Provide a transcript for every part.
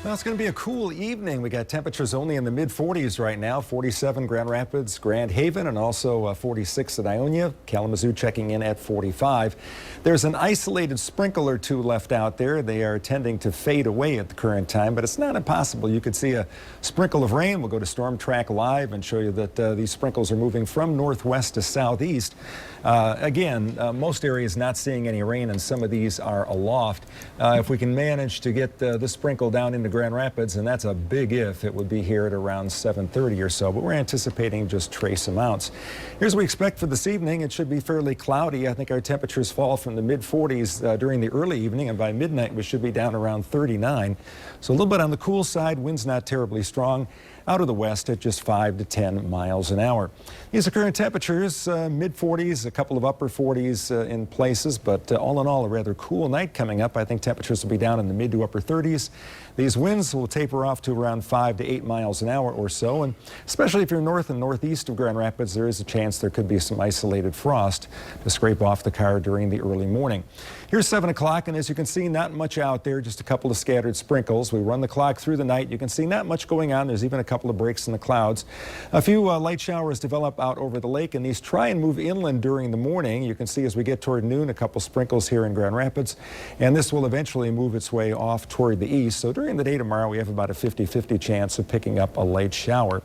Well, it's going to be a cool evening. We got temperatures only in the mid-40s right now. 47 Grand Rapids, Grand Haven, and also 46 at Ionia. Kalamazoo checking in at 45. There's an isolated sprinkle or two left out there. They are tending to fade away at the current time, but it's not impossible. You could see a sprinkle of rain. We'll go to Storm Track Live and show you that these sprinkles are moving from northwest to southeast. Most areas not seeing any rain, and some of these are aloft. If we can manage to get the sprinkle down into Grand Rapids, and that's a big if, it would be here at around 7:30 or so, but we're anticipating just trace amounts. Here's what we expect for this evening. It should be fairly cloudy. I think our temperatures fall from the mid-40s during the early evening, and by midnight we should be down around 39. So a little bit on the cool side. Wind's not terribly strong. Out of the west at just 5 to 10 miles an hour. These are current temperatures, mid-40s, a couple of upper 40s in places, but all in all, a rather cool night coming up. I think temperatures will be down in the mid to upper 30s. These winds will taper off to around 5 to 8 miles an hour or so, and especially if you're north and northeast of Grand Rapids, there is a chance there could be some isolated frost to scrape off the car during the early morning. Here's 7 o'clock, and as you can see, not much out there, just a couple of scattered sprinkles. We run the clock through the night. You can see not much going on. There's even a couple of breaks in the clouds. A few light showers develop out over the lake, and these try and move inland during the morning. You can see as we get toward noon, a couple sprinkles here in Grand Rapids, and this will eventually move its way off toward the east. So during the day tomorrow, we have about a 50-50 chance of picking up a light shower.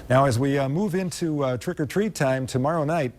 Now, as we move into trick-or-treat time tomorrow night,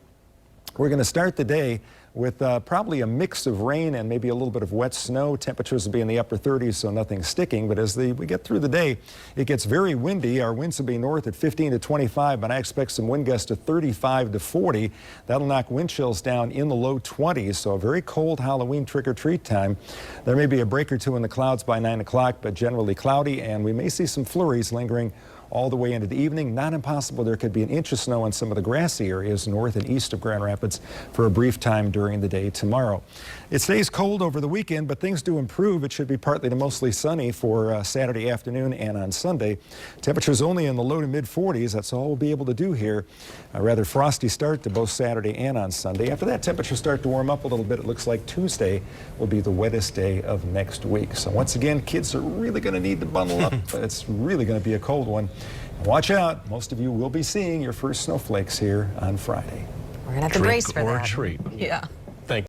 we're going to start the day with probably a mix of rain and maybe a little bit of wet snow. Temperatures will be in the upper 30s, so nothing sticking. But as we get through the day, it gets very windy. Our winds will be north at 15 to 25, but I expect some wind gusts to 35 to 40. That'll knock wind chills down in the low 20s, so a very cold Halloween trick-or-treat time. There may be a break or two in the clouds by 9 o'clock, but generally cloudy, and we may see some flurries lingering all the way into the evening. Not impossible there could be an inch of snow in some of the grassy areas north and east of Grand Rapids for a brief time during the day tomorrow. It stays cold over the weekend, but things do improve. It should be partly to mostly sunny for Saturday afternoon and on Sunday. Temperatures only in the low to mid 40s. That's all we'll be able to do here. A rather frosty start to both Saturday and on Sunday. After that, temperatures start to warm up a little bit. It looks like Tuesday will be the wettest day of next week. So once again, kids are really going to need to bundle up. It's really going to be a cold one. Watch out. Most of you will be seeing your first snowflakes here on Friday. We're going to have to brace for that. Trick or treat. Yeah.